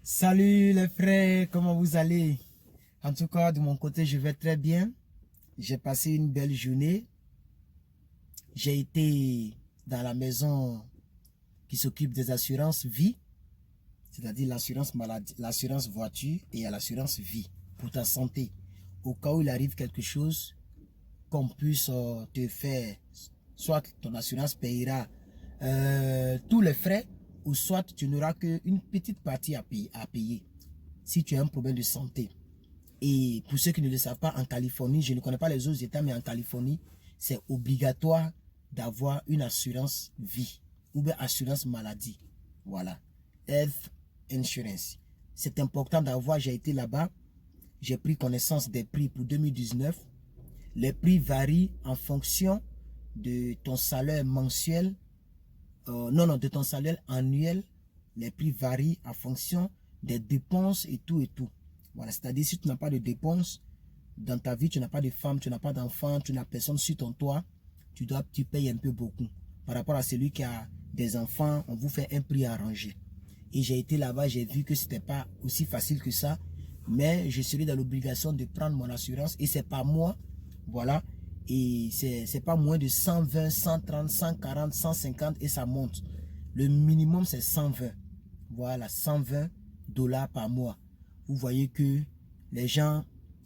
Salut les frères, comment vous allez? En tout cas, de mon côté, je vais très bien. J'ai passé une belle journée. J'ai été dans la maison qui s'occupe des assurances vie, c'est-à-dire l'assurance maladie, l'assurance voiture et l'assurance vie pour ta santé. Au cas où il arrive quelque chose, qu'on puisse te faire, soit ton assurance payera tous les frais, ou soit tu n'auras qu'une petite partie à payer si tu as un problème de santé. Et pour ceux qui ne le savent pas, en Californie, je ne connais pas les autres États, mais en Californie, c'est obligatoire d'avoir une assurance vie ou bien assurance maladie. Voilà. Health Insurance. C'est important d'avoir, j'ai été là-bas, j'ai pris connaissance des prix pour 2019. Les prix varient en fonction de ton salaire mensuel, de ton salaire annuel. Les prix varient en fonction des dépenses et tout et tout. Voilà, c'est-à-dire si tu n'as pas de dépenses dans ta vie, tu n'as pas de femme, tu n'as pas d'enfant, tu n'as personne sur ton toit, tu payes un peu beaucoup. Par rapport à celui qui a des enfants, on vous fait un prix arrangé. Et j'ai été là-bas, j'ai vu que c'était pas aussi facile que ça, mais je serai dans l'obligation de prendre mon assurance et c'est pas moi, voilà. Et c'est pas moins de 120, 130, 140, 150 et ça monte. Le minimum c'est 120. Voilà, 120 dollars par mois. Vous voyez que les gens,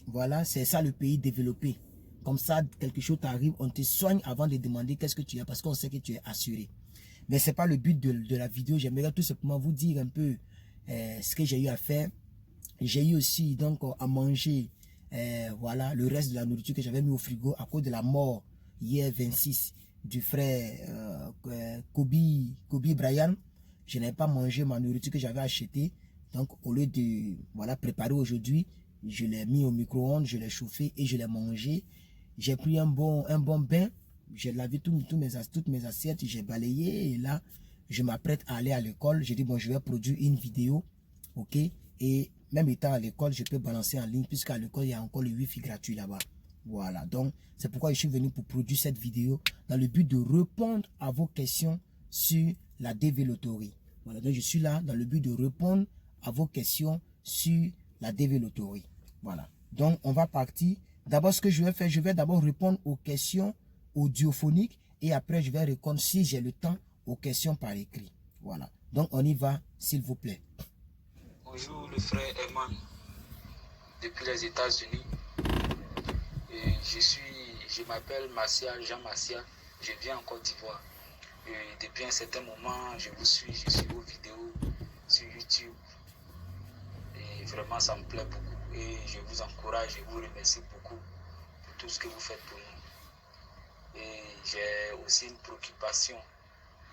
voilà, c'est ça le pays développé. Comme ça, quelque chose t'arrive, on te soigne avant de demander qu'est-ce que tu as parce qu'on sait que tu es assuré. Mais ce n'est pas le but de la vidéo. J'aimerais tout simplement vous dire un peu ce que j'ai eu à faire. J'ai eu aussi donc à manger voilà, le reste de la nourriture que j'avais mis au frigo à cause de la mort hier 26 du frère Kobe Bryant. Je n'avais pas mangé ma nourriture que j'avais achetée. Donc au lieu de voilà, préparer aujourd'hui, je l'ai mis au micro-ondes, je l'ai chauffé et je l'ai mangé. J'ai pris un bon bain. J'ai lavé toutes mes assiettes, j'ai balayé et là, je m'apprête à aller à l'école. J'ai dit, bon, je vais produire une vidéo, ok? Et même étant à l'école, je peux balancer en ligne puisqu'à l'école, il y a encore le wifi gratuit là-bas. Voilà, donc c'est pourquoi je suis venu pour produire cette vidéo dans le but de répondre à vos questions sur la dévéloterie. Voilà, donc je suis là dans le but de répondre à vos questions sur la dévéloterie. Voilà, donc on va partir. D'abord, ce que je vais faire, je vais d'abord répondre aux questions audiophoniques et après, je vais répondre, si j'ai le temps, aux questions par écrit. Voilà, donc on y va, s'il vous plaît. Bonjour, le frère Eman, depuis les États-Unis. Je m'appelle Martial, Jean Martial, je viens en Côte d'Ivoire. Depuis un certain moment, je suis vos vidéos sur YouTube. Et vraiment, ça me plaît beaucoup. Et je vous encourage et vous remercie beaucoup pour tout ce que vous faites pour nous. Et j'ai aussi une préoccupation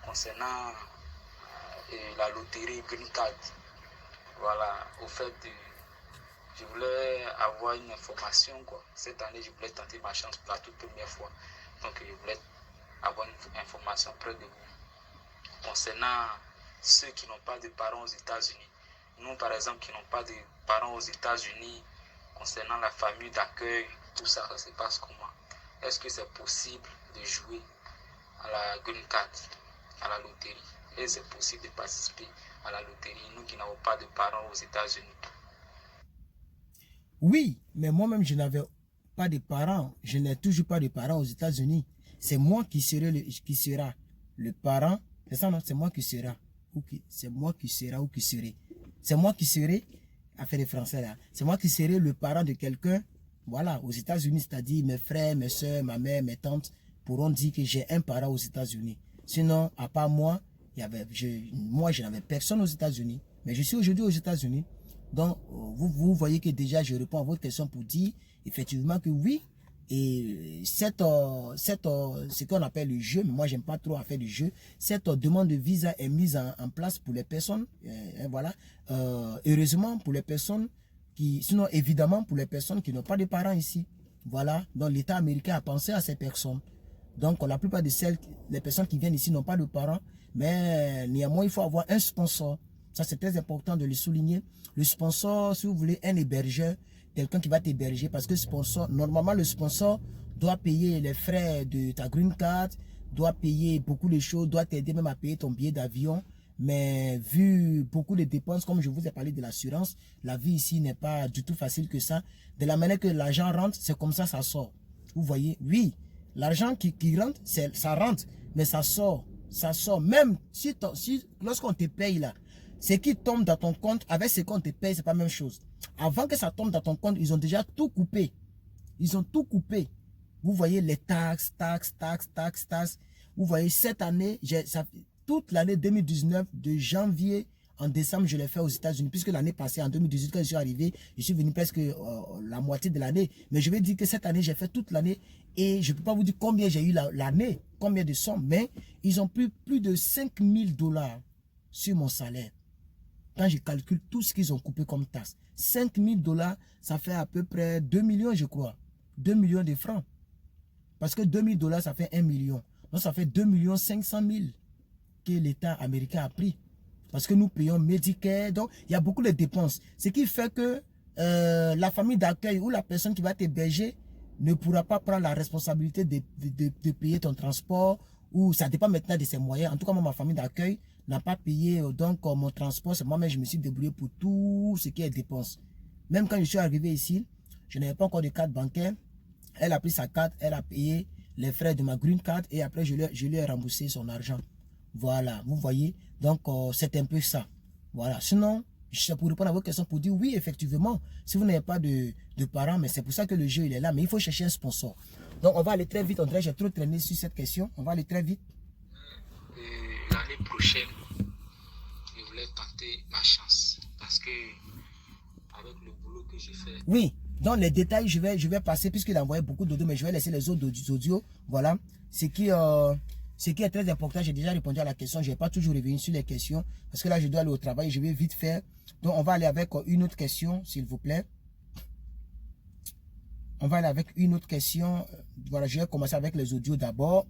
concernant la loterie Green Card. Voilà, au fait, je voulais avoir une information, quoi. Cette année, je voulais tenter ma chance pour la toute première fois. Donc, je voulais avoir une information près de vous concernant ceux qui n'ont pas de parents aux États-Unis. Nous, par exemple, qui n'ont pas de parents aux États-Unis, concernant la famille d'accueil, tout ça, ça se passe comment? Est-ce que c'est possible de jouer à la Green Card, à la loterie? Et c'est possible de participer à la loterie, nous qui n'avons pas de parents aux États-Unis? Oui, mais moi-même, je n'avais pas de parents. Je n'ai toujours pas de parents aux États-Unis. C'est moi qui sera le parent. C'est ça, non? C'est moi qui sera. C'est moi qui sera ou qui serai. C'est moi qui serai, affaire de français là, c'est moi qui serai le parent de quelqu'un, voilà, aux États-Unis, c'est-à-dire mes frères, mes soeurs, ma mère, mes tantes pourront dire que j'ai un parent aux États-Unis. Sinon, à part moi, je n'avais personne aux États-Unis. Mais je suis aujourd'hui aux États-Unis. Donc, vous voyez que déjà, je réponds à votre question pour dire effectivement que oui. Et ce qu'on appelle le jeu, mais moi, j'aime pas trop faire du jeu, cette demande de visa est mise en place pour les personnes. Voilà. Heureusement, pour les personnes sinon, évidemment, pour les personnes qui n'ont pas de parents ici. Voilà. Donc, l'État américain a pensé à ces personnes. Donc, la plupart de les personnes qui viennent ici n'ont pas de parents, mais néanmoins, il faut avoir un sponsor. Ça, c'est très important de le souligner. Le sponsor, si vous voulez, un hébergeur, quelqu'un qui va t'héberger, parce que normalement, le sponsor doit payer les frais de ta green card, doit payer beaucoup de choses, doit t'aider même à payer ton billet d'avion. Mais vu beaucoup de dépenses, comme je vous ai parlé de l'assurance, la vie ici n'est pas du tout facile que ça. De la manière que l'argent rentre, c'est comme ça sort. Vous voyez, oui, l'argent qui rentre, ça rentre, mais ça sort. Ça sort. Même si lorsqu'on te paye là, ce qui tombe dans ton compte, avec ce qu'on te paye, c'est pas la même chose. Avant que ça tombe dans ton compte, ils ont déjà tout coupé. Ils ont tout coupé. Vous voyez les taxes. Vous voyez, cette année, toute l'année 2019, de janvier en décembre, je l'ai fait aux États-Unis. Puisque l'année passée, en 2018, quand je suis arrivé, je suis venu presque la moitié de l'année. Mais je vais dire que cette année, j'ai fait toute l'année. Et je ne peux pas vous dire combien j'ai eu l'année, combien de sommes. Mais ils ont pris plus de 5000 $ sur mon salaire. Quand je calcule tout ce qu'ils ont coupé comme taxe. 5000 $, ça fait à peu près 2 millions, je crois. 2 millions de francs. Parce que 2000 $, ça fait 1 million. Donc, ça fait 2 500 000 que l'État américain a pris. Parce que nous payons Medicare. Donc, il y a beaucoup de dépenses. Ce qui fait que la famille d'accueil ou la personne qui va t'héberger ne pourra pas prendre la responsabilité de payer ton transport. Ou ça dépend maintenant de ses moyens. En tout cas, moi, ma famille d'accueil n'a pas payé donc mon transport. C'est moi-même, je me suis débrouillé pour tout ce qui est dépenses. Même quand je suis arrivé ici, je n'avais pas encore de carte bancaire. Elle a pris sa carte, elle a payé les frais de ma green card et après je lui ai remboursé son argent. Voilà, vous voyez. Donc c'est un peu ça. Voilà. Sinon, je pour répondre à vos questions, pour dire oui, effectivement, si vous n'avez pas de parents, mais c'est pour ça que le jeu il est là, mais il faut chercher un sponsor. Donc on va aller très vite, André, j'ai trop traîné sur cette question. On va aller très vite. L'année prochaine, je voulais tenter ma chance parce que avec le boulot que j'ai fait. Oui, dans les détails, je vais passer, puisqu'il a envoyé beaucoup d'audio, mais je vais laisser les autres audios. Voilà. Ce qui est très important, j'ai déjà répondu à la question. Je n'ai pas toujours revenu sur les questions. Parce que là, je dois aller au travail. Je vais vite faire. Donc, on va aller avec une autre question, s'il vous plaît. On va aller avec une autre question. Voilà, je vais commencer avec les audios d'abord.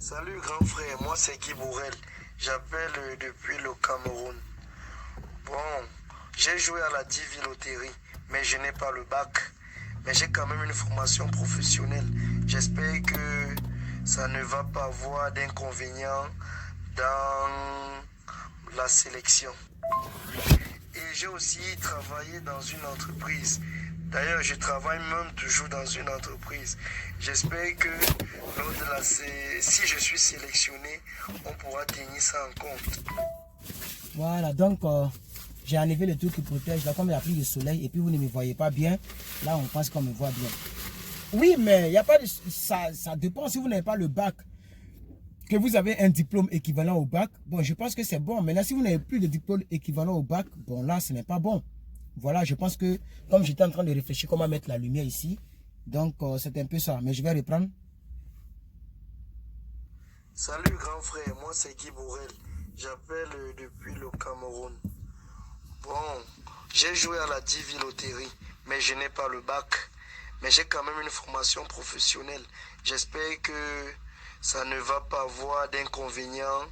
Salut grand frère, moi c'est Guy Bourrel. J'appelle depuis le Cameroun. Bon, j'ai joué à la Divi Loterie, mais je n'ai pas le bac. Mais j'ai quand même une formation professionnelle. J'espère que ça ne va pas avoir d'inconvénients dans la sélection. Et j'ai aussi travaillé dans une entreprise. D'ailleurs, je travaille même toujours dans une entreprise. J'espère que lors de si je suis sélectionné, on pourra tenir ça en compte. Voilà, donc j'ai enlevé le truc qui protège. Là, comme il a pris le soleil et puis vous ne me voyez pas bien, là on pense qu'on me voit bien. Oui, mais il n'y a pas de... Ça dépend si vous n'avez pas le bac. Que vous avez un diplôme équivalent au bac, bon, je pense que c'est bon. Mais là, si vous n'avez plus de diplôme équivalent au bac, bon, là, ce n'est pas bon. Voilà, je pense que, comme j'étais en train de réfléchir comment mettre la lumière ici, donc c'est un peu ça. Mais je vais reprendre. Salut grand frère, moi c'est Guy Bourrel. J'appelle depuis le Cameroun. Bon, j'ai joué à la Divi Loterie, mais je n'ai pas le bac. Mais j'ai quand même une formation professionnelle. J'espère que ça ne va pas avoir d'inconvénients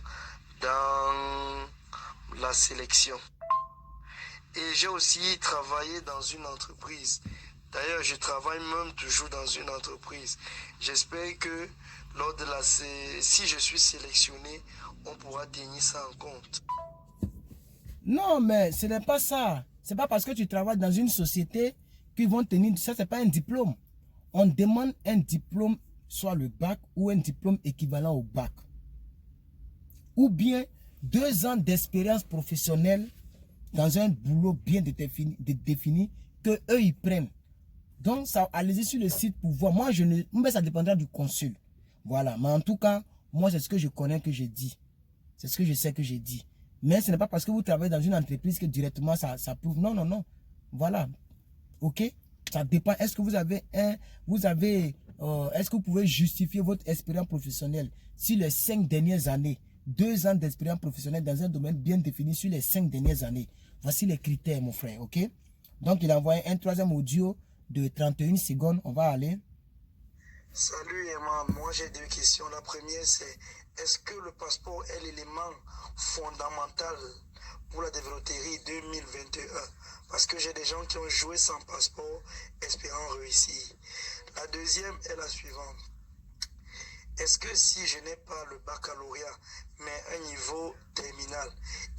dans la sélection. Et j'ai aussi travaillé dans une entreprise. D'ailleurs, je travaille même toujours dans une entreprise. J'espère que lors de si je suis sélectionné, on pourra tenir ça en compte. Non, mais ce n'est pas ça. Ce n'est pas parce que tu travailles dans une société qu'ils vont tenir. Ça, ce n'est pas un diplôme. On demande un diplôme, soit le bac ou un diplôme équivalent au bac. Ou bien 2 ans d'expérience professionnelle dans un boulot bien défini que eux ils prennent. Donc ça, allez-y sur le site pour voir. Moi, mais ça dépendra du consul. Voilà. Mais en tout cas, moi, c'est ce que je connais que j'ai dit. C'est ce que je sais que j'ai dit. Mais ce n'est pas parce que vous travaillez dans une entreprise que directement ça prouve. Non, non, non. Voilà. Ok? Ça dépend. Est-ce que vous avez est-ce que vous pouvez justifier votre expérience professionnelle sur les 5 dernières années? 2 ans d'expérience professionnelle dans un domaine bien défini sur les 5 dernières années. Voici les critères, mon frère, ok? Donc, il a envoyé un 3e audio de 31 secondes. On va aller. Salut, Eman. Moi, j'ai 2 questions. La première, c'est est-ce que le passeport est l'élément fondamental pour la développerie 2021? Parce que j'ai des gens qui ont joué sans passeport, espérant réussir. La deuxième est la suivante. est-ce que si je n'ai pas le baccalauréat, mais un niveau terminal,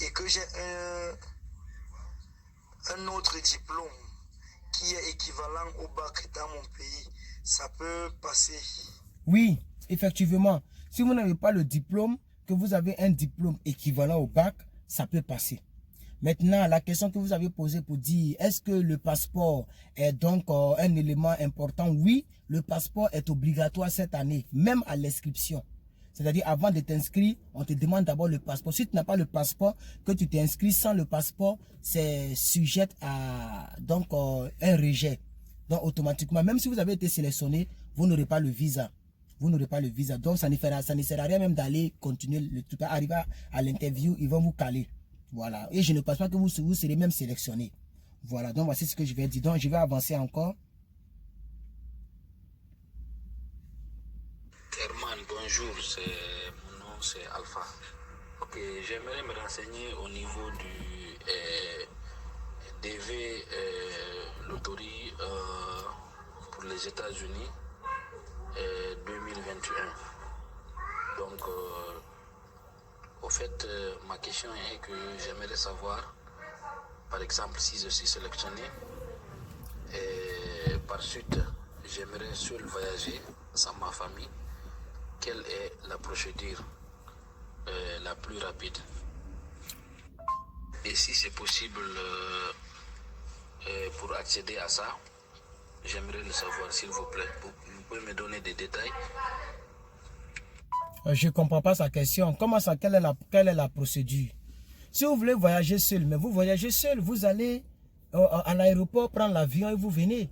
et que j'ai un autre diplôme qui est équivalent au bac dans mon pays, ça peut passer? Oui, effectivement. Si vous n'avez pas le diplôme, que vous avez un diplôme équivalent au bac, ça peut passer. Maintenant, la question que vous avez posée pour dire, est-ce que le passeport est donc un élément important? Oui, le passeport est obligatoire cette année, même à l'inscription. C'est-à-dire, avant de t'inscrire, on te demande d'abord le passeport. Si tu n'as pas le passeport, que tu t'inscris sans le passeport, c'est sujet à donc, un rejet. Donc, automatiquement, même si vous avez été sélectionné, vous n'aurez pas le visa. Vous n'aurez pas le visa. Donc, ça ne sert à rien même d'aller continuer le truc. Arriver à l'interview, ils vont vous caler. Voilà. Et je ne pense pas que vous serez même sélectionné. Voilà. Donc, voici ce que je vais dire. Donc, je vais avancer encore. Herman, bonjour. Mon nom, c'est Alpha. Ok, j'aimerais me renseigner au niveau du DV loterie pour les États-Unis 2021. Donc, au fait, ma question est que j'aimerais savoir, par exemple, si je suis sélectionné, et par suite, j'aimerais seul voyager sans ma famille, quelle est la procédure la plus rapide? Et si c'est possible, pour accéder à ça, j'aimerais le savoir, s'il vous plaît. Vous pouvez me donner des détails? Je ne comprends pas sa question. Comment ça, quelle est la procédure? Si vous voulez voyager seul, mais vous voyagez seul, vous allez à l'aéroport prendre l'avion et vous venez.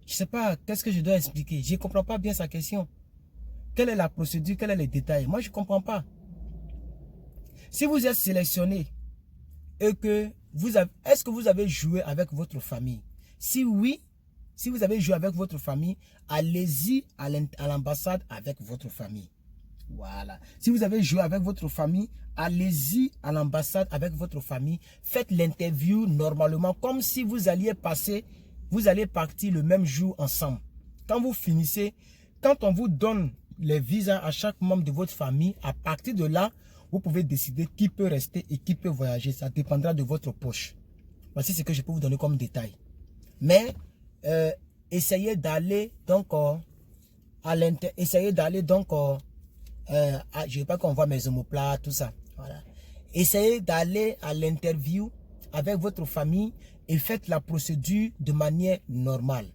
Je ne sais pas, qu'est-ce que je dois expliquer? Je ne comprends pas bien sa question. Quelle est la procédure? Quels sont les détails? Moi, je ne comprends pas. Si vous êtes sélectionné et que est-ce que vous avez joué avec votre famille? Si oui, si vous avez joué avec votre famille, allez-y à l'ambassade avec votre famille. Voilà. Si vous avez joué avec votre famille, allez-y à l'ambassade avec votre famille. Faites l'interview normalement, comme si vous alliez partir le même jour ensemble. Quand vous finissez, quand on vous donne les visas à chaque membre de votre famille, à partir de là, vous pouvez décider qui peut rester et qui peut voyager. Ça dépendra de votre poche. Voici ce que je peux vous donner comme détail. Mais essayez d'aller donc à l'intérieur. Essayez d'aller donc je veux pas qu'on voit mes omoplates, tout ça. Voilà. Essayez d'aller à l'interview avec votre famille et faites la procédure de manière normale.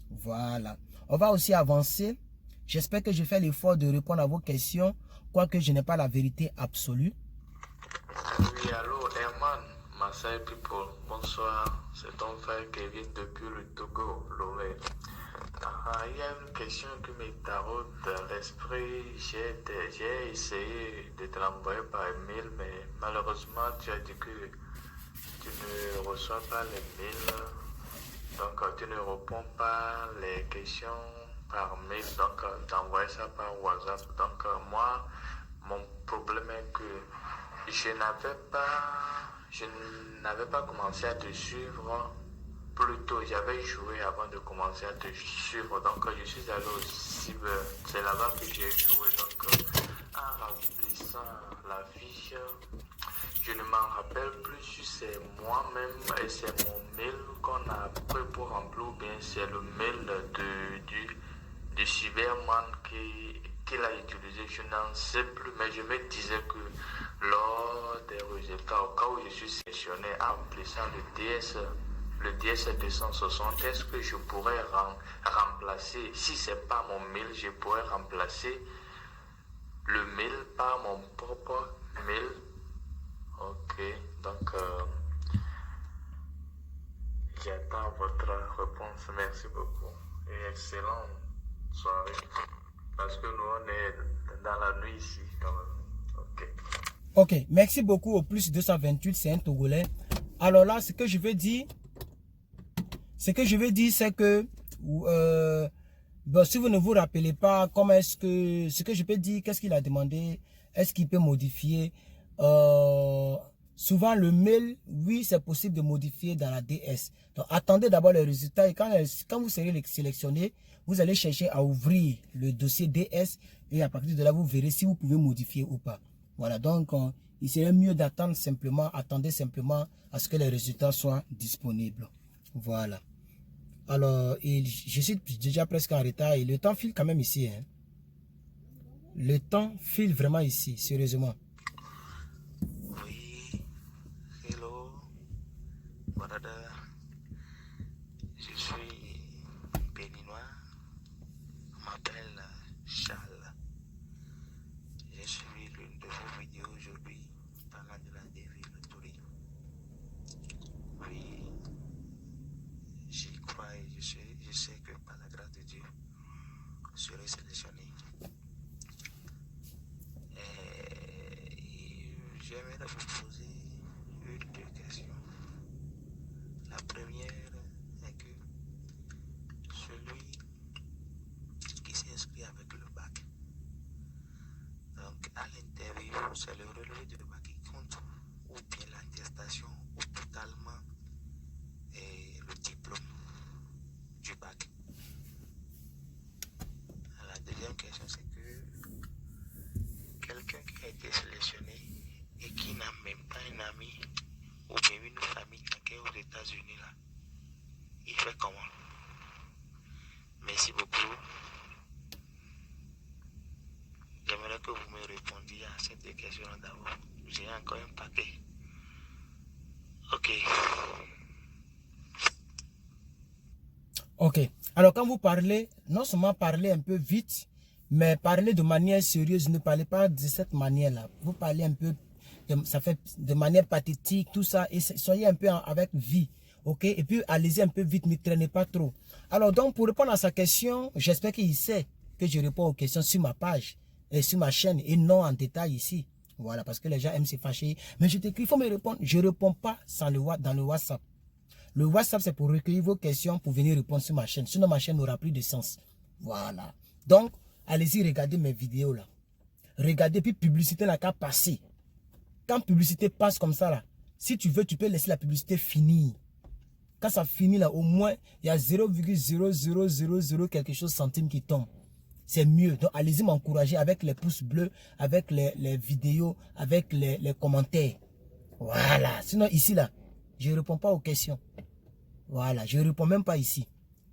Voilà. On va aussi avancer. J'espère que je fais l'effort de répondre à vos questions, quoique je n'ai pas la vérité absolue. Oui, allô, Herman, Marseille People, bonsoir. C'est ton frère Kevin depuis le Togo, Lomé. Il y a une question qui me taraude l'esprit. J'ai essayé de te l'envoyer par email, mais malheureusement, tu as dit que tu ne reçois pas les mails. Donc, tu ne réponds pas les questions par mail. Donc, t'envoies ça par WhatsApp. Donc, moi, mon problème est que je n'avais pas commencé à te suivre. Plutôt, j'avais joué avant de commencer à te suivre. Donc, je suis allé au cyber. C'est là-bas que j'ai joué. Donc, en remplissant la fiche, je ne m'en rappelle plus si c'est moi-même et c'est mon mail qu'on a pris pour remplir ou bien c'est le mail du cyberman qu'il a utilisé. Je n'en sais plus, mais je me disais que lors des résultats, au cas où je suis sélectionné en remplissant le DS 260, est-ce que je pourrais remplacer, si c'est pas mon mail, je pourrais remplacer le mail par mon propre mail? Ok, donc j'attends votre réponse. Merci beaucoup et excellente soirée, parce que nous on est dans la nuit ici quand même. Ok, merci beaucoup au plus 228, c'est un Togolais. Alors là, ce que je veux dire, c'est que bon, si vous ne vous rappelez pas, comment est-ce que, ce que je peux dire, qu'est-ce qu'il a demandé, est-ce qu'il peut modifier Souvent, le mail, oui, c'est possible de modifier dans la DS. Donc, attendez d'abord les résultats. Et quand vous serez sélectionné, vous allez chercher à ouvrir le dossier DS. Et à partir de là, vous verrez si vous pouvez modifier ou pas. Voilà, donc, il serait mieux d'attendre simplement, attendez simplement à ce que les résultats soient disponibles. Voilà. Alors, je suis déjà presque en retard et le temps file quand même ici. Hein. Le temps file vraiment ici, sérieusement. Oui, hello, brother. Je suis béninois. On m'appelle Charles. J'ai suivi l'une de vos vidéos aujourd'hui parlant de la dévilotterie. Oui, j'y crois et je sais que par la grâce de Dieu, je serai sélectionné. J'aimerais vous poser une ou deux questions. La première est que celui qui s'inscrit avec le bac, donc à l'interview, c'est le relevé de bac qui compte, ou bien l'attestation, ou totalement le diplôme du bac. La deuxième question, c'est que quelqu'un qui a été sélectionné et qui n'a même pas un ami ou bien une famille qui est aux États-Unis là, il fait comment? Merci beaucoup. J'aimerais que vous me répondiez à ces deux questions d'abord. J'ai encore un paquet. Ok. Ok. Alors quand vous parlez, non seulement parlez un peu vite, mais parlez de manière sérieuse. Ne parlez pas de cette manière-là. Vous parlez un peu, ça fait de manière pathétique, tout ça. Et soyez un peu avec vie. Ok. Et puis allez-y un peu vite, ne traînez pas trop. Alors donc pour répondre à sa question, j'espère qu'il sait que je réponds aux questions sur ma page et sur ma chaîne et non en détail ici. Voilà, parce que les gens aiment se fâcher. Mais je t'écris, il faut me répondre. Je ne réponds pas dans le WhatsApp. Le WhatsApp, c'est pour recueillir vos questions, pour venir répondre sur ma chaîne. Sinon, ma chaîne n'aura plus de sens. Voilà. Donc, allez-y, regardez mes vidéos là. Regardez, puis publicité n'a qu'à passer. Quand publicité passe comme ça là, si tu veux, tu peux laisser la publicité finir. Quand ça finit là, au moins, il y a 0,0000 quelque chose centimes qui tombe. C'est mieux. Donc, allez-y m'encourager avec les pouces bleus, avec les vidéos, avec les commentaires. Voilà. Sinon, ici là, je ne réponds pas aux questions. Voilà, je ne réponds même pas ici.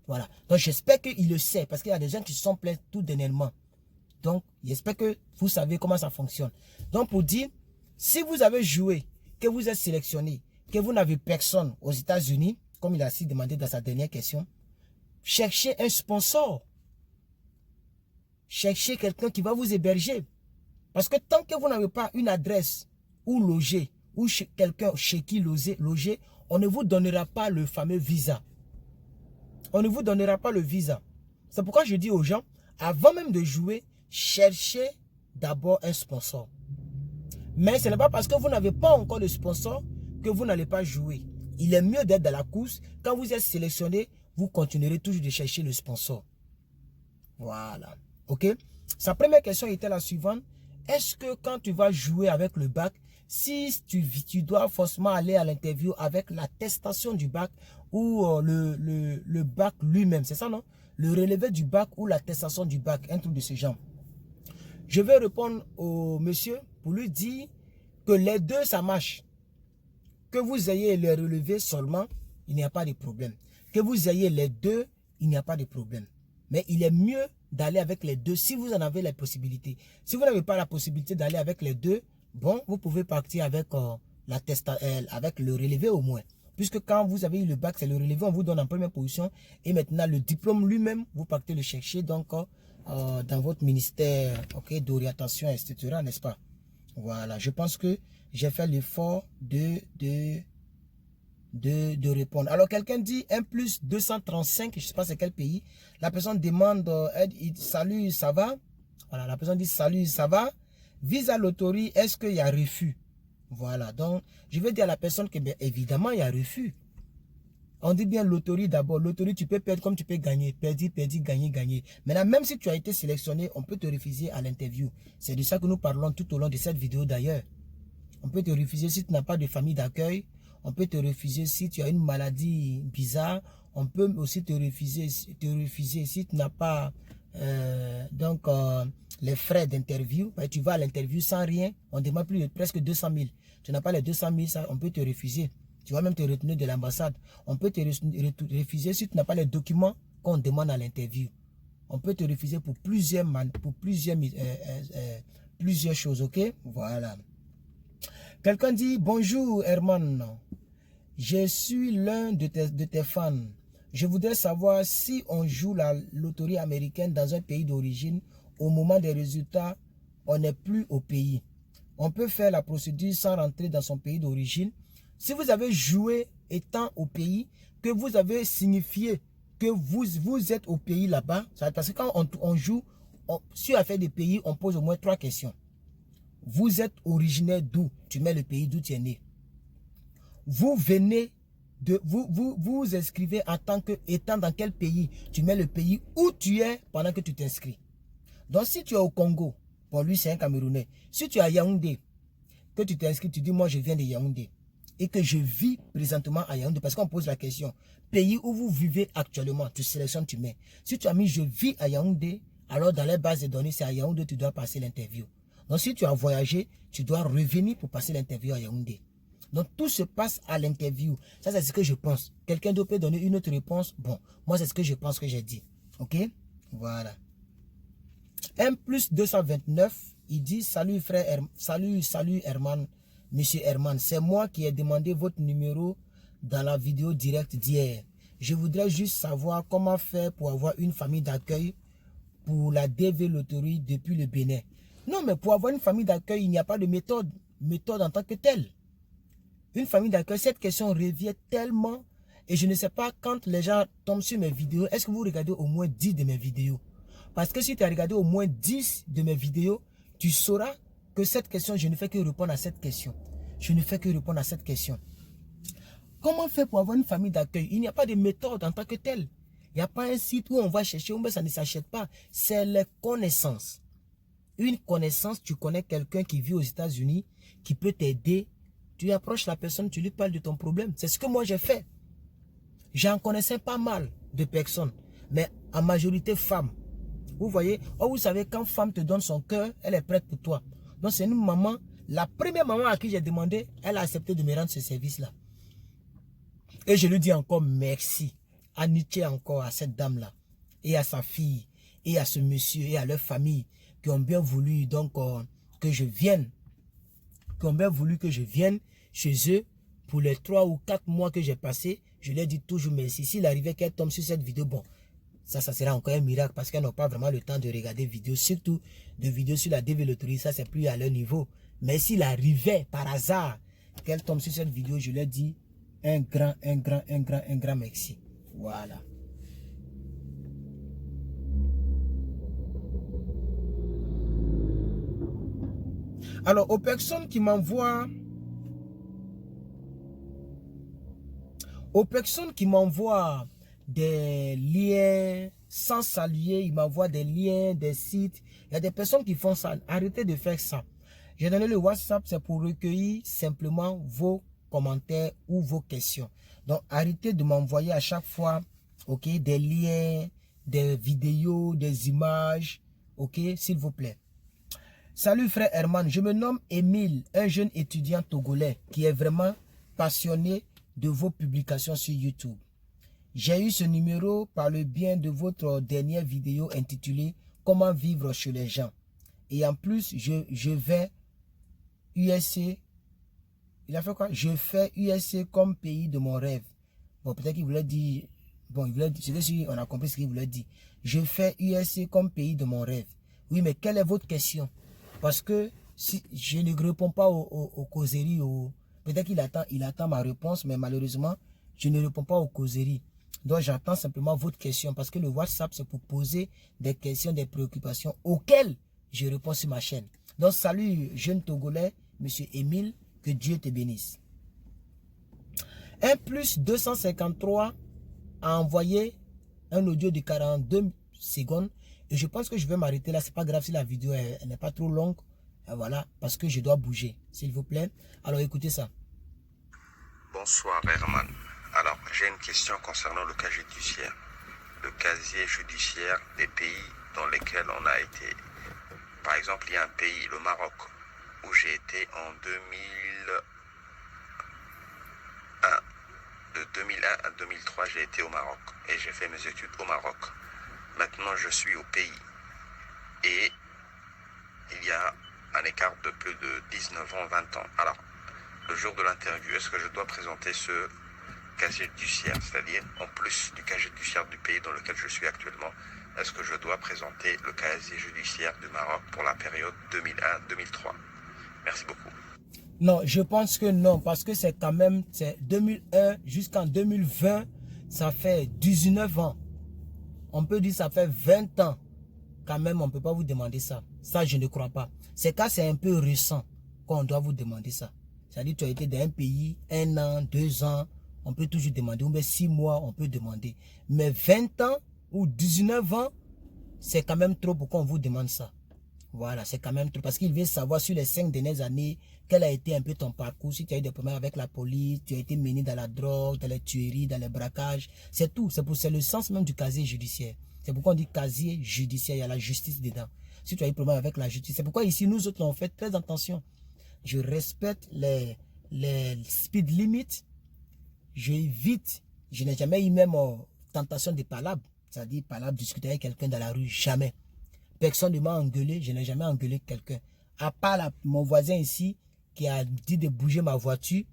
Voilà. Donc, j'espère qu'il le sait. Parce qu'il y a des gens qui se sont plaints tout dernièrement. Donc, j'espère que vous savez comment ça fonctionne. Donc, pour dire, si vous avez joué, que vous êtes sélectionné, que vous n'avez personne aux États-Unis, comme il a aussi demandé dans sa dernière question, cherchez un sponsor. Cherchez quelqu'un qui va vous héberger. Parce que tant que vous n'avez pas une adresse où loger, ou quelqu'un chez qui loger, on ne vous donnera pas le fameux visa. On ne vous donnera pas le visa. C'est pourquoi je dis aux gens, avant même de jouer, cherchez d'abord un sponsor. Mais ce n'est pas parce que vous n'avez pas encore de sponsor que vous n'allez pas jouer. Il est mieux d'être dans la course. Quand vous êtes sélectionné, vous continuerez toujours de chercher le sponsor. Voilà. Ok? Sa première question était la suivante. Est-ce que quand tu vas jouer avec le bac, si tu dois forcément aller à l'interview avec l'attestation du bac ou le bac lui-même, c'est ça non? Le relevé du bac ou l'attestation du bac, un truc de ce genre. Je vais répondre au monsieur pour lui dire que les deux ça marche. Que vous ayez les relevés seulement, il n'y a pas de problème. Que vous ayez les deux, il n'y a pas de problème. Mais il est mieux d'aller avec les deux si vous en avez la possibilité. Si vous n'avez pas la possibilité d'aller avec les deux, bon, vous pouvez partir avec, avec le relevé au moins. Puisque quand vous avez eu le bac, c'est le relevé, on vous donne en première position. Et maintenant, le diplôme lui-même, vous partez le chercher donc dans votre ministère d'orientation, etc. N'est-ce pas? Voilà, je pense que j'ai fait l'effort de répondre. Alors, quelqu'un dit 1 + 235, je ne sais pas c'est quel pays. La personne demande, salut, ça va? Voilà, la personne dit, salut, ça va? Visa loterie, est-ce qu'il y a refus? Voilà, donc, je vais dire à la personne que, bien évidemment, il y a refus. On dit bien loterie d'abord. Loterie, tu peux perdre comme tu peux gagner. Perdu, gagner, gagner. Maintenant, même si tu as été sélectionné, on peut te refuser à l'interview. C'est de ça que nous parlons tout au long de cette vidéo d'ailleurs. On peut te refuser si tu n'as pas de famille d'accueil. On peut te refuser si tu as une maladie bizarre. On peut aussi te refuser si tu n'as pas les frais d'interview. Tu vas à l'interview sans rien. On demande plus de presque 200 000. Tu n'as pas les 200 000, ça, on peut te refuser. Tu vas même te retenir de l'ambassade. On peut te refuser si tu n'as pas les documents qu'on demande à l'interview. On peut te refuser pour plusieurs choses, ok? Voilà. Quelqu'un dit, bonjour Herman, je suis l'un de tes fans. Je voudrais savoir si on joue la loterie américaine dans un pays d'origine, au moment des résultats, on n'est plus au pays. On peut faire la procédure sans rentrer dans son pays d'origine. Si vous avez joué étant au pays, que vous avez signifié que vous êtes au pays là-bas, parce que quand on joue sur affaire des pays, on pose au moins 3 questions. Vous êtes originaire d'où? Tu mets le pays d'où tu es né. Vous venez de vous inscrivez en tant que étant dans quel pays? Tu mets le pays où tu es pendant que tu t'inscris. Donc si tu es au Congo, pour lui c'est un Camerounais. Si tu es à Yaoundé, que tu t'inscris, tu dis moi je viens de Yaoundé et que je vis présentement à Yaoundé, parce qu'on pose la question, pays où vous vivez actuellement, tu sélectionnes, tu mets. Si tu as mis je vis à Yaoundé, alors dans les bases de données, c'est à Yaoundé que tu dois passer l'interview. Donc si tu as voyagé, tu dois revenir pour passer l'interview à Yaoundé. Donc tout se passe à l'interview. Ça c'est ce que je pense. Quelqu'un d'autre peut donner une autre réponse. Bon, moi c'est ce que je pense que j'ai dit. Ok? Voilà. M+229, il dit, salut frère, salut Herman, monsieur Herman. C'est moi qui ai demandé votre numéro dans la vidéo directe d'hier. Je voudrais juste savoir comment faire pour avoir une famille d'accueil pour la DV Loterie depuis le Bénin. Non, mais pour avoir une famille d'accueil, il n'y a pas de méthode en tant que telle. Une famille d'accueil, cette question revient tellement. Et je ne sais pas, quand les gens tombent sur mes vidéos, est-ce que vous regardez au moins 10 de mes vidéos? Parce que si tu as regardé au moins 10 de mes vidéos, tu sauras que cette question, je ne fais que répondre à cette question. Je ne fais que répondre à cette question. Comment faire pour avoir une famille d'accueil? Il n'y a pas de méthode en tant que telle. Il n'y a pas un site où on va chercher, mais ça ne s'achète pas. C'est les connaissances. Une connaissance, tu connais quelqu'un qui vit aux États-Unis, qui peut t'aider. Tu approches la personne, tu lui parles de ton problème. C'est ce que moi j'ai fait. J'en connaissais pas mal de personnes, mais en majorité femmes. Vous voyez, oh, vous savez, quand femme te donne son cœur, elle est prête pour toi. Donc c'est une maman, la première maman à qui j'ai demandé, elle a accepté de me rendre ce service-là. Et je lui dis encore merci. Amitié encore à cette dame-là, et à sa fille, et à ce monsieur, et à leur famille, qui ont bien voulu donc que je vienne, chez eux pour les 3 ou 4 mois que j'ai passé. Je leur dis toujours merci. S'il arrivait qu'elle tombe sur cette vidéo, bon, ça sera encore un miracle parce qu'elles n'ont pas vraiment le temps de regarder vidéos, surtout de vidéos sur la DV Loterie, ça c'est plus à leur niveau. Mais s'il arrivait par hasard qu'elle tombe sur cette vidéo, je leur dis un grand merci. Voilà. Alors, aux personnes qui m'envoient des liens sans saluer, ils m'envoient des liens, des sites. Il y a des personnes qui font ça. Arrêtez de faire ça. J'ai donné le WhatsApp, c'est pour recueillir simplement vos commentaires ou vos questions. Donc, arrêtez de m'envoyer à chaque fois, ok, des liens, des vidéos, des images, ok, s'il vous plaît. Salut frère Herman, je me nomme Émile, un jeune étudiant togolais qui est vraiment passionné de vos publications sur YouTube. J'ai eu ce numéro par le bien de votre dernière vidéo intitulée « Comment vivre chez les gens ». Et en plus, je vais USC. Il a fait quoi? Je fais USC comme pays de mon rêve. Bon, peut-être qu'il voulait dire... Bon, il voulait dire, je sais si on a compris ce qu'il voulait dire. Je fais USC comme pays de mon rêve. Oui, mais quelle est votre question? Parce que si je ne réponds pas aux causeries, peut-être qu'il attend ma réponse, mais malheureusement, je ne réponds pas aux causeries. Donc, j'attends simplement votre question parce que le WhatsApp, c'est pour poser des questions, des préoccupations auxquelles je réponds sur ma chaîne. Donc, salut, jeune Togolais, monsieur Émile, que Dieu te bénisse. M+253 a envoyé un audio de 42 secondes et je pense que je vais m'arrêter là. C'est pas grave si la vidéo elle n'est pas trop longue. Voilà, parce que je dois bouger, s'il vous plaît. Alors écoutez ça. Bonsoir Herman. Alors, j'ai une question concernant le casier judiciaire. Le casier judiciaire des pays dans lesquels on a été. Par exemple, il y a un pays, le Maroc, où j'ai été en 2001. De 2001 à 2003, j'ai été au Maroc et j'ai fait mes études au Maroc. Maintenant, je suis au pays et il y a un écart de plus de 19 ans, 20 ans. Alors, le jour de l'interview, est-ce que je dois présenter ce casier judiciaire, c'est-à-dire en plus du casier judiciaire du pays dans lequel je suis actuellement, est-ce que je dois présenter le casier judiciaire du Maroc pour la période 2001-2003? Merci beaucoup. Non, je pense que non, parce que c'est quand même, c'est 2001 jusqu'en 2020, ça fait 19 ans. On peut dire ça fait 20 ans. Quand même, on ne peut pas vous demander ça. Ça, je ne crois pas. C'est quand c'est un peu récent qu'on doit vous demander ça. C'est-à-dire, tu as été dans un pays, 1 an, 2 ans, on peut toujours demander. Ou bien 6 mois, on peut demander. Mais 20 ans ou 19 ans, c'est quand même trop pour qu'on vous demande ça. Voilà, c'est quand même trop. Parce qu'il veut savoir sur les 5 dernières années, quel a été un peu ton parcours. Si tu as eu des problèmes avec la police, tu as été mené dans la drogue, dans les tueries, dans les braquages. C'est tout. C'est le sens même du casier judiciaire. C'est pourquoi on dit casier judiciaire. Il y a la justice dedans. Si tu as eu des problèmes avec la justice. C'est pourquoi ici, nous autres, on fait très attention. Je respecte les speed limits. Je évite. Je n'ai jamais eu même tentation de palabre. C'est-à-dire palabre, discuter avec quelqu'un dans la rue. Jamais. Personne ne m'a engueulé, je n'ai jamais engueulé quelqu'un. À part mon voisin ici qui a dit de bouger ma voiture.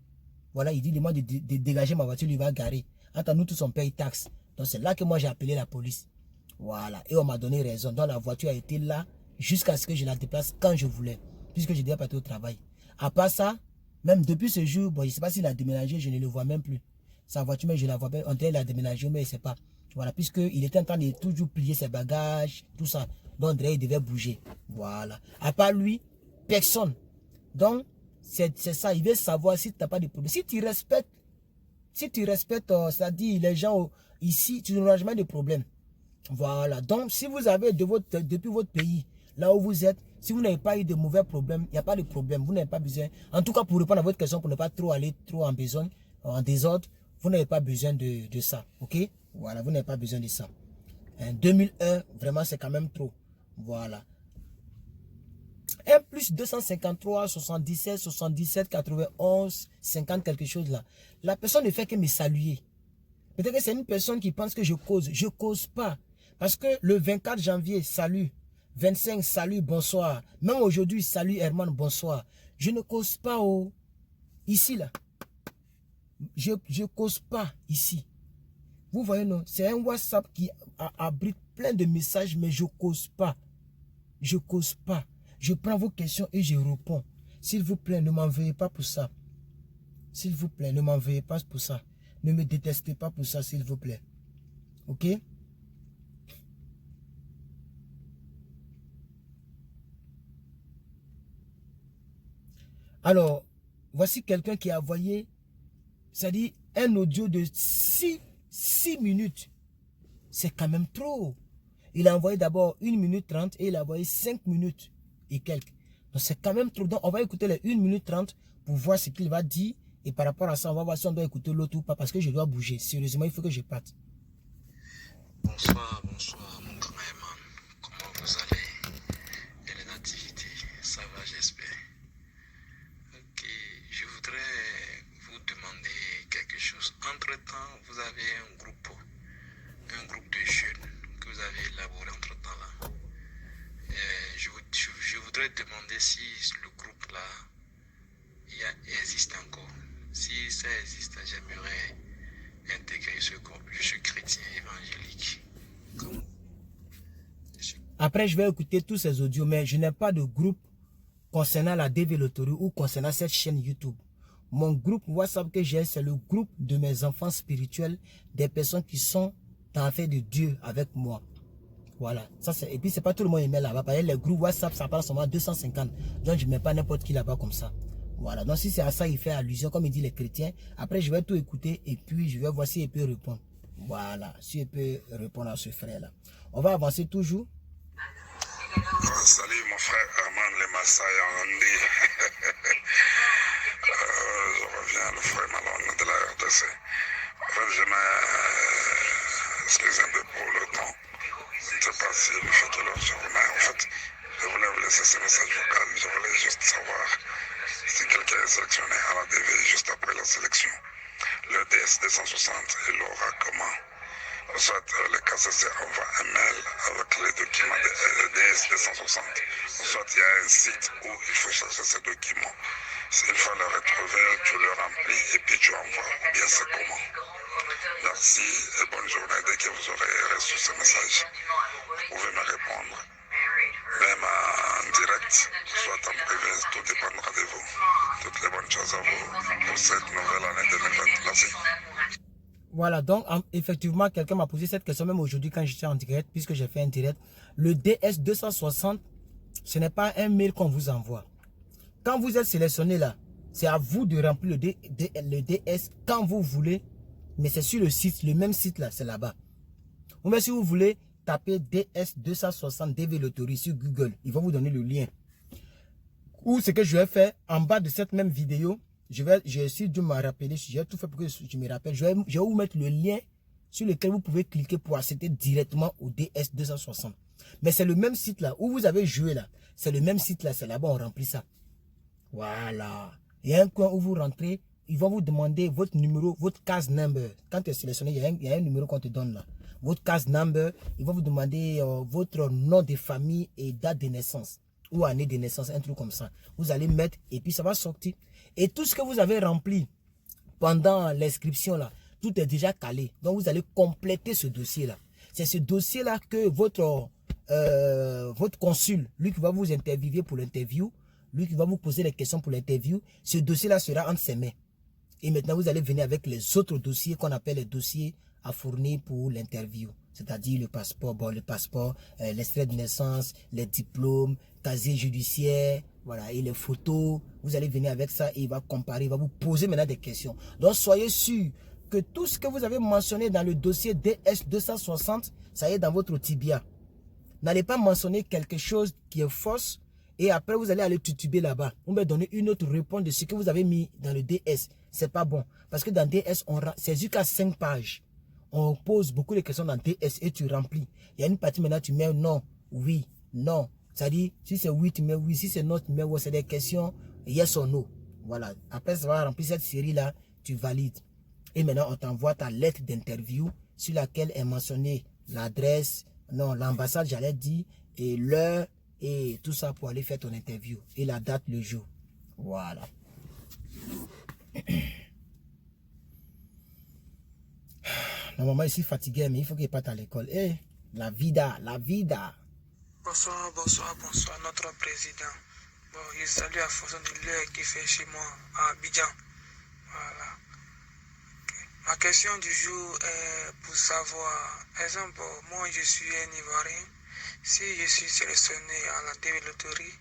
Voilà, il dit de moi de dégager ma voiture, il va garer. Entre nous tous on paye taxe. Donc c'est là que moi j'ai appelé la police. Voilà, et on m'a donné raison. Donc la voiture a été là jusqu'à ce que je la déplace quand je voulais. Puisque je devais partir au travail. À part ça, même depuis ce jour, bon, je ne sais pas s'il a déménagé, je ne le vois même plus. Sa voiture, mais je ne la vois pas. On dirait qu'il a déménagé, mais je ne sais pas. Voilà, puisqu'il était en train de toujours plier ses bagages, tout ça. Donc, il devait bouger. Voilà. À part lui, personne. Donc, c'est ça. Il veut savoir si tu n'as pas de problème. Si tu respectes, c'est-à-dire les gens ici, tu n'auras jamais de problème. Voilà. Donc, si vous avez depuis votre pays, là où vous êtes, si vous n'avez pas eu de mauvais problèmes, il n'y a pas de problème. Vous n'avez pas besoin. En tout cas, pour répondre à votre question, pour ne pas trop aller trop en besogne, en désordre, vous n'avez pas besoin de ça. OK? Voilà, vous n'avez pas besoin de ça. 2001, vraiment, c'est quand même trop. Voilà. 1 plus 253, 77, 77, 91, 50, quelque chose là. La personne ne fait que me saluer. Peut-être que c'est une personne qui pense que je cause. Je cause pas. Parce que le 24 janvier, salut. 25, salut, bonsoir. Même aujourd'hui, salut Herman, bonsoir. Je ne cause pas ici là. Je cause pas ici. Vous voyez, non? C'est un WhatsApp qui abrite plein de messages, mais je cause pas. Je cause pas. Je prends vos questions et je réponds. S'il vous plaît, ne m'en veuillez pas pour ça. S'il vous plaît, ne m'en veuillez pas pour ça. Ne me détestez pas pour ça, s'il vous plaît. OK? Alors, voici quelqu'un qui a envoyé, c'est-à-dire un audio de 6 minutes. C'est quand même trop. Il a envoyé d'abord 1 minute 30 et il a envoyé 5 minutes et quelques. Donc c'est quand même trop. Donc on va écouter les 1 minute 30 pour voir ce qu'il va dire. Et par rapport à ça, on va voir si on doit écouter l'autre ou pas. Parce que je dois bouger. Sérieusement, il faut que je parte. Bonsoir, bonsoir mon grand Herman. Comment vous allez? Et les activités, ça va j'espère. Ok, je voudrais vous demander quelque chose. Entre-temps, vous avez un groupe de jeunes que vous avez élaboré entre-temps là. Je voudrais demander si le groupe là existe encore. Si ça existe, j'aimerais intégrer ce groupe. Je suis chrétien évangélique. Après, je vais écouter tous ces audios, mais je n'ai pas de groupe concernant la développerie ou concernant cette chaîne YouTube. Mon groupe WhatsApp que j'ai, c'est le groupe de mes enfants spirituels, des personnes qui sont dans l'affaire de Dieu avec moi. Voilà. Ça, et puis, c'est pas tout le monde qui met là-bas. Par exemple, les groupes WhatsApp, ça parle seulement 250. Donc, je ne mets pas n'importe qui là-bas comme ça. Voilà. Donc, si c'est à ça, il fait allusion, comme il dit les chrétiens. Après, je vais tout écouter et puis, je vais voir s'il peut répondre. Voilà. S'il peut répondre à ce frère-là. On va avancer toujours. Salut mon frère Herman, les Maasai Andy. Je reviens, le frère Malone de la RDC. En fait, je m'excuse un peu pour le temps. Je ne sais pas si le fait que leur journée, en fait, je voulais vous laisser ce message vocal. Je voulais juste savoir si quelqu'un est sélectionné à la DV juste après la sélection. Le DS 260, il aura comment? Soit le KCC envoie un mail avec les documents de DS 260. Soit il y a un site où il faut chercher ces documents. S'il faut les retrouver, tu le remplis et puis tu envoies. Ou bien c'est comment? Merci et bonne journée. Dès que vous aurez reçu ce message, vous pouvez me répondre. Même en direct, soit en privé, tout dépendra de vous. Toutes les bonnes choses à vous pour cette nouvelle année 2020. Merci. Voilà, donc effectivement, quelqu'un m'a posé cette question même aujourd'hui quand j'étais en direct, puisque j'ai fait un direct. Le DS 260, ce n'est pas un mail qu'on vous envoie. Quand vous êtes sélectionné là, c'est à vous de remplir le DS quand vous voulez, mais c'est sur le site, le même site là, c'est là-bas. Ou même si vous voulez taper DS 260 DV Lottery sur Google, ils vont vous donner le lien. Ou ce que je vais faire en bas de cette même vidéo, j'ai essayé de me rappeler, j'ai tout fait pour que je me rappelle. Je vais vous mettre le lien sur lequel vous pouvez cliquer pour accéder directement au DS 260. Mais c'est le même site là, où vous avez joué là. C'est le même site là, c'est là-bas on remplit ça. Voilà. Il y a un coin où vous rentrez, ils vont vous demander votre numéro, votre case number. Quand tu es sélectionné, il y a un numéro qu'on te donne là. Votre case number, ils vont vous demander votre nom de famille et date de naissance. Ou année de naissance, un truc comme ça. Vous allez mettre et puis ça va sortir. Et tout ce que vous avez rempli pendant l'inscription là, tout est déjà calé. Donc vous allez compléter ce dossier là. C'est ce dossier là que votre consul, lui qui va vous interviewer pour l'interview, lui qui va vous poser les questions pour l'interview, ce dossier là sera entre ses mains. Et maintenant vous allez venir avec les autres dossiers qu'on appelle les dossiers à fournir pour l'interview. C'est-à-dire le passeport, l'extrait de naissance, les diplômes, casier judiciaire, voilà, et les photos. Vous allez venir avec ça et il va comparer, il va vous poser maintenant des questions. Donc soyez sûr que tout ce que vous avez mentionné dans le dossier DS 260, ça y est dans votre tibia. N'allez pas mentionner quelque chose qui est fausse et après vous allez aller tutuber là-bas. On va donner une autre réponse de ce que vous avez mis dans le DS. C'est pas bon. Parce que dans DS, c'est jusqu'à 5 pages. On pose beaucoup de questions dans DS et tu remplis. Il y a une partie maintenant, tu mets non, oui, non. C'est-à-dire, si c'est oui, tu mets oui. Si c'est non, tu mets oui. C'est des questions yes or no. Voilà. Après, ça va remplir cette série-là, tu valides. Et maintenant, on t'envoie ta lettre d'interview sur laquelle est mentionnée l'adresse, non, l'ambassade, j'allais dire, et l'heure, et tout ça pour aller faire ton interview. Et la date, le jour. Voilà. Ma maman est ici fatiguée, mais il faut qu'elle parte à l'école. Eh, la vida, la vida. Bonsoir, notre président. Bon, je salue à fonction de l'heure qui fait chez moi à Abidjan. Voilà. Okay. Ma question du jour est pour savoir, exemple, moi je suis un Ivoirien. Si je suis sélectionné à la TV Lotterie,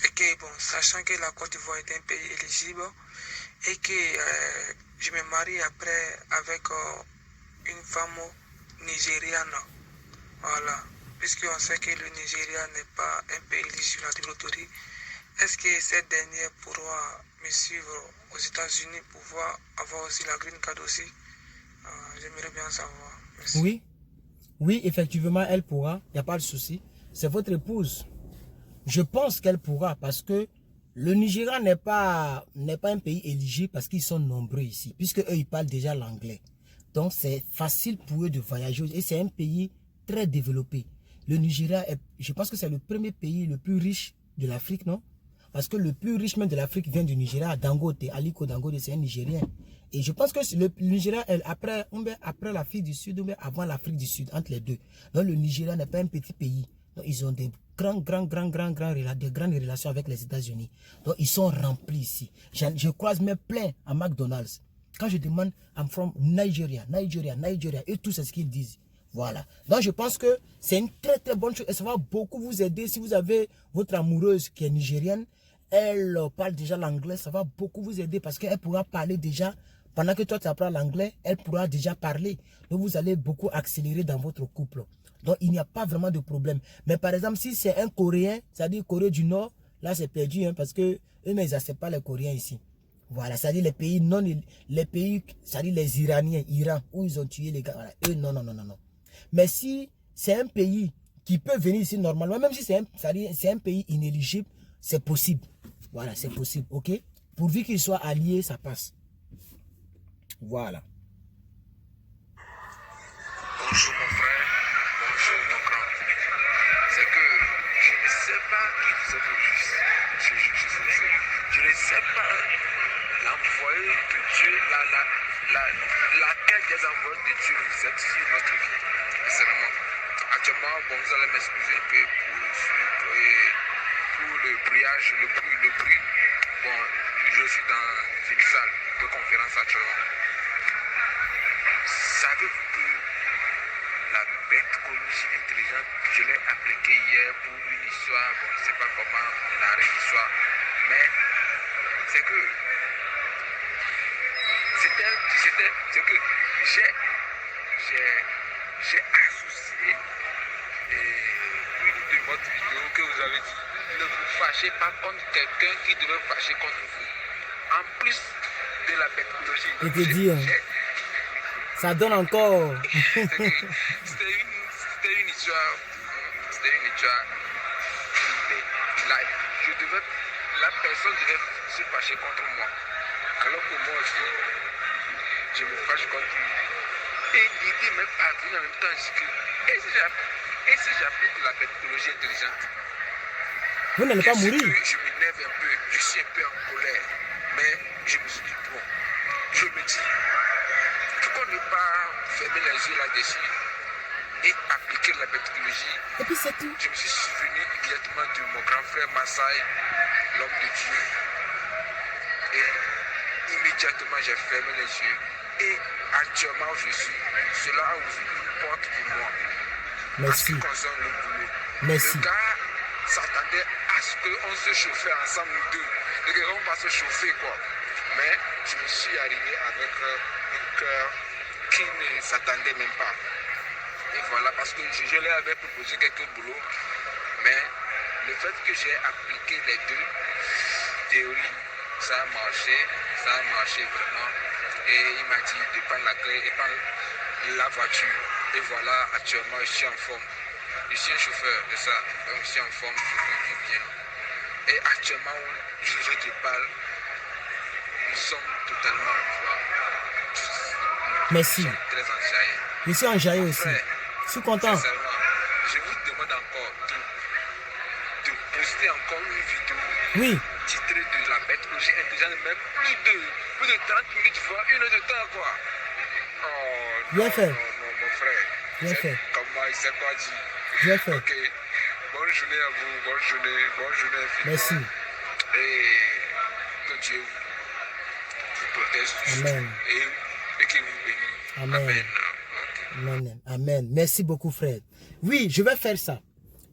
et que, bon, sachant que la Côte d'Ivoire est un pays éligible, et que je me marie après avec une femme nigériane. Voilà. Puisqu'on sait que le Nigeria n'est pas un pays éligible à la loterie, est-ce que cette dernière pourra me suivre aux États-Unis pour pouvoir avoir aussi la green card aussi? J'aimerais bien savoir. Merci. Oui. Oui, effectivement, elle pourra. Il n'y a pas de souci. C'est votre épouse. Je pense qu'elle pourra parce que le Nigeria n'est pas un pays éligible parce qu'ils sont nombreux ici. Puisque eux, ils parlent déjà l'anglais. Donc, c'est facile pour eux de voyager. Et c'est un pays très développé. Le Nigeria, je pense que c'est le premier pays le plus riche de l'Afrique, non? Parce que le plus riche même de l'Afrique vient du Nigeria, Dangote, Aliko Dangote, c'est un Nigérien. Et je pense que le Nigeria, après l'Afrique du Sud, ou avant l'Afrique du Sud, entre les deux. Donc le Nigeria n'est pas un petit pays. Donc, ils ont des grandes relations avec les États-Unis. Donc ils sont remplis ici. Je croise même plein à McDonald's. Quand je demande, I'm from Nigeria, et tout c'est ce qu'ils disent. Voilà. Donc je pense que c'est une très très bonne chose et ça va beaucoup vous aider si vous avez votre amoureuse qui est nigérienne. Elle parle déjà l'anglais, ça va beaucoup vous aider parce qu'elle pourra parler déjà Pendant que toi, tu apprends l'anglais, elle pourra déjà parler. Donc, vous allez beaucoup accélérer dans votre couple. Donc, il n'y a pas vraiment de problème. Mais par exemple, si c'est un Coréen, c'est-à-dire Corée du Nord, là, c'est perdu, hein, parce que eux, mais ils n'acceptent pas les Coréens ici. Voilà, c'est-à-dire les pays non, les pays, c'est-à-dire les Iraniens, Iran, où ils ont tué les gars. Voilà, eux, non, non, non, non, non. Mais si c'est un pays qui peut venir ici normalement, même si c'est un pays inéligible, c'est possible. Voilà, c'est possible, ok? Pourvu qu'ils soient alliés, ça passe. Voilà. Bonjour mon frère, bonjour mon grand. C'est que je ne sais pas qui vous êtes le juste. Je ne sais pas l'envoyé de Dieu, laquelle des envoyés de Dieu vous êtes sur notre vie. Sincèrement. Actuellement, bon, vous allez m'excuser un peu pour le brillage, le bruit. Bon, je suis dans une salle de conférence actuellement. Savez-vous que la bêtologie intelligente, je l'ai appliquée hier pour une histoire, bon, je ne sais pas comment narrer l'histoire, mais c'est que c'est que j'ai associé une de votre vidéo que vous avez dit, ne vous fâchez pas contre quelqu'un qui devait fâcher contre vous. En plus de la bêtologie, je te dis, ça donne encore. C'était une histoire. C'était une histoire. La personne devait se fâcher contre moi. Alors que moi aussi, je me fâche contre lui. Et l'idée m'est parvenue en même temps. Je dis que, et si j'applique la bêtologie intelligente? Vous n'allez pas mourir. Je m'énerve un peu, je suis un peu en colère. Mais je me suis dit, bon, je me dis, pourquoi ne pas fermer les yeux là-dessus et appliquer la bêtologie? Et puis c'est tout. Je me suis souvenu immédiatement de mon grand frère Maasai, l'homme de Dieu. Et immédiatement j'ai fermé les yeux. Et actuellement je suis. Cela a ouvert une porte pour moi. Merci. En ce qui concerne le boulot. Merci. Le gars s'attendait à ce qu'on se chauffait ensemble nous deux. Et qu'on va se chauffer quoi. Mais je me suis arrivé avec un cœur qui ne s'attendait même pas. Et voilà, parce que je lui avais proposé quelques boulots, mais le fait que j'ai appliqué les deux théories, ça a marché vraiment. Et il m'a dit de prendre la clé et prendre la voiture. Et voilà, actuellement, je suis en forme. Je suis un chauffeur de ça, donc je suis en forme, je conduis bien. Et actuellement, je te parle, nous sommes totalement en joie. Merci. Nous sommes très enjaillés. Je suis enjaillé aussi. Frère, je suis content. sincèrement, je vous demande encore de poster encore une vidéo Oui. titrée de la bêtologie intelligente, même plus de 30 minutes, voire une heure de temps, quoi. Oh, Bien non, fait. non, non, mon frère. Bien fait. Comment il sait quoi dire. Bien fait. Ok. Bonne journée à vous, bonne journée infiniment. Merci. Et que Dieu vous protège toujours. Amen. Et qu'il vous bénisse. Amen. Amen. Amen. Amen. Merci beaucoup, frère. Oui, je vais faire ça.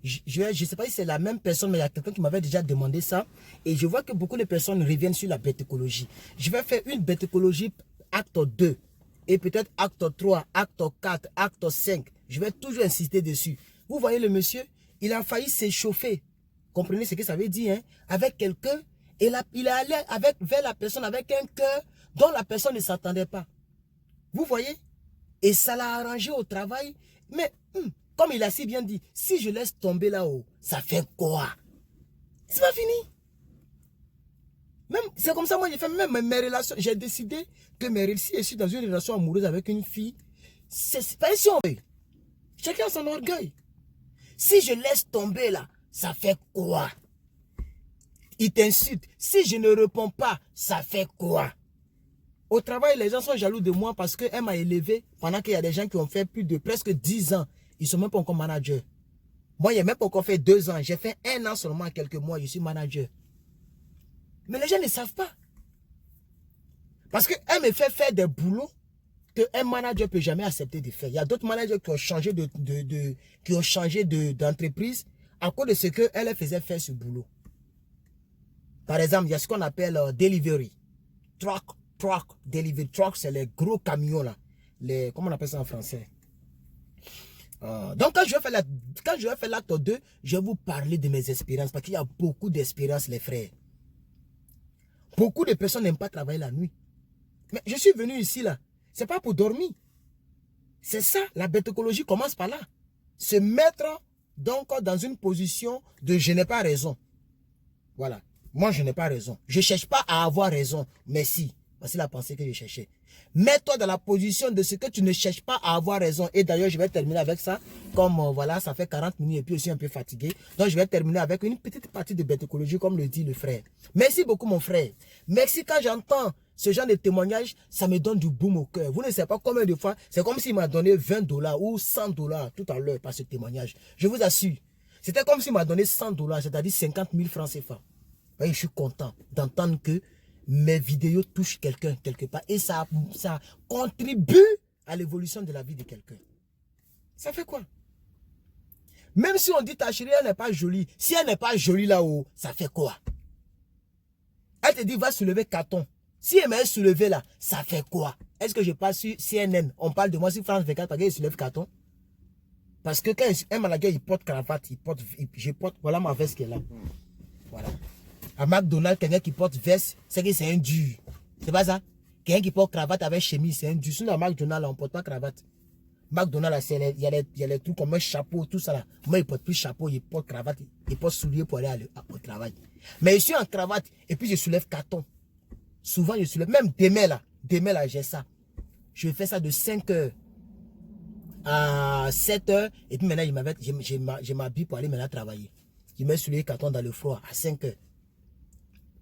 Je ne sais pas si c'est la même personne, mais il y a quelqu'un qui m'avait déjà demandé ça. Et je vois que beaucoup de personnes reviennent sur la bêtologie. Je vais faire une bêtologie acte 2. Et peut-être acte 3, acte 4, acte 5. Je vais toujours insister dessus. Vous voyez le monsieur, il a failli s'échauffer. Comprenez ce que ça veut dire, hein? Avec quelqu'un. Et là, il est allé vers la personne avec un cœur dont la personne ne s'attendait pas. Vous voyez? Et ça l'a arrangé au travail. Mais, comme il a si bien dit, si je laisse tomber là-haut, ça fait quoi? C'est pas fini. C'est comme ça, moi, j'ai fait même mes relations. J'ai décidé que si je suis dans une relation amoureuse avec une fille, c'est pas si on veut. Chacun son orgueil. Si je laisse tomber là, ça fait quoi? Il t'insulte. Si je ne réponds pas, ça fait quoi? Au travail, les gens sont jaloux de moi parce qu'elle m'a élevé pendant qu'il y a des gens qui ont fait plus de presque 10 ans. Ils ne sont même pas encore managers. Moi, il n'y a même pas encore fait 2 ans. J'ai fait 1 an seulement, quelques mois, je suis manager. Mais les gens ne savent pas. Parce qu'elle me fait faire des boulots qu'un manager ne peut jamais accepter de faire. Il y a d'autres managers qui ont changé d'entreprise à cause de ce qu'elle faisait faire ce boulot. Par exemple, il y a ce qu'on appelle delivery, truck truck, delivery truck, c'est les gros camions là. Les, comment on appelle ça en français? Donc quand je vais faire l'acte 2, je vais vous parler de mes expériences. Parce qu'il y a beaucoup d'expériences, les frères. Beaucoup de personnes n'aiment pas travailler la nuit. Mais je suis venu ici là. C'est pas pour dormir. C'est ça, la bêtecologie commence par là. Se mettre donc dans une position de je n'ai pas raison. Voilà. Moi, je n'ai pas raison. Je ne cherche pas à avoir raison. Mais si. Voici la pensée que je cherchais. Mets-toi dans la position de ce que tu ne cherches pas à avoir raison. Et d'ailleurs, je vais terminer avec ça. Comme voilà, ça fait 40 minutes et puis aussi un peu fatigué. Donc, je vais terminer avec une petite partie de bêtecologie, comme le dit le frère. Merci beaucoup, mon frère. Merci quand j'entends ce genre de témoignage, ça me donne du boum au cœur. Vous ne savez pas combien de fois, c'est comme s'il m'a donné 20 $ ou 100 $ tout à l'heure par ce témoignage. Je vous assure. C'était comme s'il m'a donné 100 $, c'est-à-dire 50 000 francs CFA. Je suis content d'entendre que mes vidéos touchent quelqu'un quelque part et ça contribue à l'évolution de la vie de quelqu'un. Ça fait quoi? Même si on dit ta chérie, elle n'est pas jolie. Si elle n'est pas jolie là-haut, ça fait quoi? Elle te dit, va soulever carton. Si elle m'a soulevé là, ça fait quoi? Est-ce que je passe sur CNN? On parle de moi sur France 24 parce qu'elle soulève carton. Parce que quand un manager, il porte cravate, je porte, voilà ma veste qui est là. Voilà. À McDonald's, quelqu'un qui porte veste, c'est que c'est un dur. C'est pas ça? Quelqu'un qui porte cravate avec chemise, c'est un dur. Sinon, à McDonald's, on ne porte pas cravate. McDonald's, il y a les trucs comme un chapeau, tout ça là. Moi, il ne porte plus chapeau, il porte cravate, il porte soulier pour aller au travail. Mais je suis en cravate et puis je soulève carton. Souvent, je soulève, même demain là, j'ai ça. Je fais ça de 5 heures à 7 heures. Et puis maintenant, je m'habille pour aller maintenant travailler. Je mets soulevé carton dans le froid à 5 heures.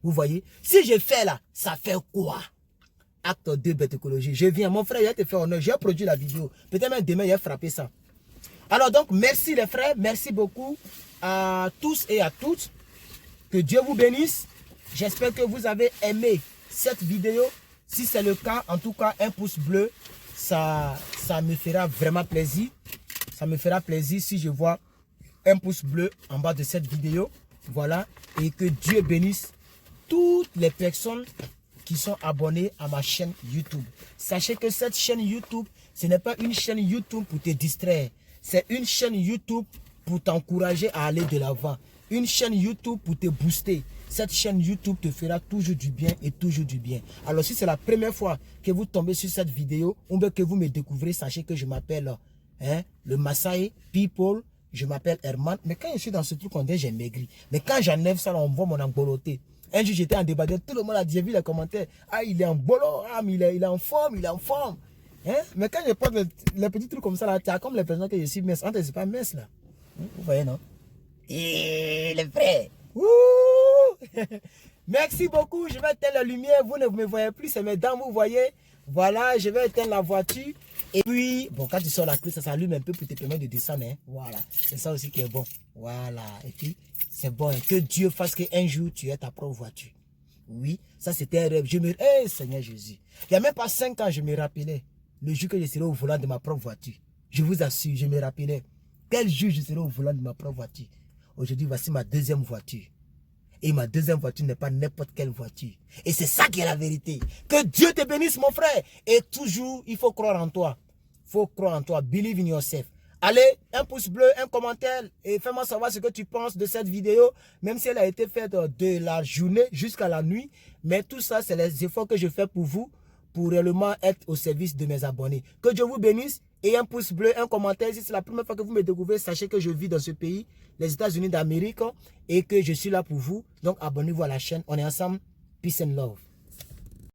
Vous voyez, si je fais là, ça fait quoi? Acte 2 bêtecologie. Je viens, mon frère, il a te fait honneur. J'ai produit la vidéo. Peut-être même demain, il a frappé ça. Alors donc, merci les frères. Merci beaucoup à tous et à toutes. Que Dieu vous bénisse. J'espère que vous avez aimé cette vidéo. Si c'est le cas, en tout cas, un pouce bleu, ça me fera vraiment plaisir. Ça me fera plaisir si je vois un pouce bleu en bas de cette vidéo. Voilà. Et que Dieu bénisse toutes les personnes qui sont abonnées à ma chaîne YouTube. Sachez que cette chaîne YouTube, ce n'est pas une chaîne YouTube pour te distraire. C'est une chaîne YouTube pour t'encourager à aller de l'avant. Une chaîne YouTube pour te booster. Cette chaîne YouTube te fera toujours du bien et toujours du bien. Alors si c'est la première fois que vous tombez sur cette vidéo, ou bien que vous me découvrez, sachez que je m'appelle le Masai People. Je m'appelle Herman. Mais quand je suis dans ce truc, on dit j'ai maigri. Mais quand j'enlève ça, on voit mon engoloté. Un jour, j'étais en débat, tout le monde a dit, j'ai vu les commentaires. Ah, il est en bolo, ah, mais il est en forme, il est en forme. Hein? Mais quand je porte les petits trucs comme ça, là, tu as comme les personnes que je suis mince. C'est pas mince, là. Vous voyez, non? Et les frères. Merci beaucoup. Je vais éteindre la lumière. Vous ne me voyez plus, c'est mes dents, vous voyez. Voilà, je vais éteindre la voiture. Et puis, bon, quand tu sors la clé, ça s'allume un peu pour te permettre de descendre. Hein? Voilà, c'est ça aussi qui est bon. Voilà, et puis, c'est bon. Hein? Que Dieu fasse qu'un jour, tu aies ta propre voiture. Oui, ça c'était un rêve. Hey, Seigneur Jésus. Il n'y a même pas 5 ans, je me rappelais. Le jour que je serai au volant de ma propre voiture. Je vous assure, je me rappelais. Quel jour je serai au volant de ma propre voiture. Aujourd'hui, voici ma deuxième voiture. Et ma deuxième voiture n'est pas n'importe quelle voiture. Et c'est ça qui est la vérité. Que Dieu te bénisse, mon frère. Et toujours, il faut croire en toi. Il faut croire en toi. Believe in yourself. Allez, un pouce bleu, un commentaire. Et fais-moi savoir ce que tu penses de cette vidéo. Même si elle a été faite de la journée jusqu'à la nuit. Mais tout ça, c'est les efforts que je fais pour vous. Pour réellement être au service de mes abonnés. Que Dieu vous bénisse. Et un pouce bleu, un commentaire. Si c'est la première fois que vous me découvrez, sachez que je vis dans ce pays, les États-Unis d'Amérique, et que je suis là pour vous. Donc abonnez-vous à la chaîne. On est ensemble. Peace and love.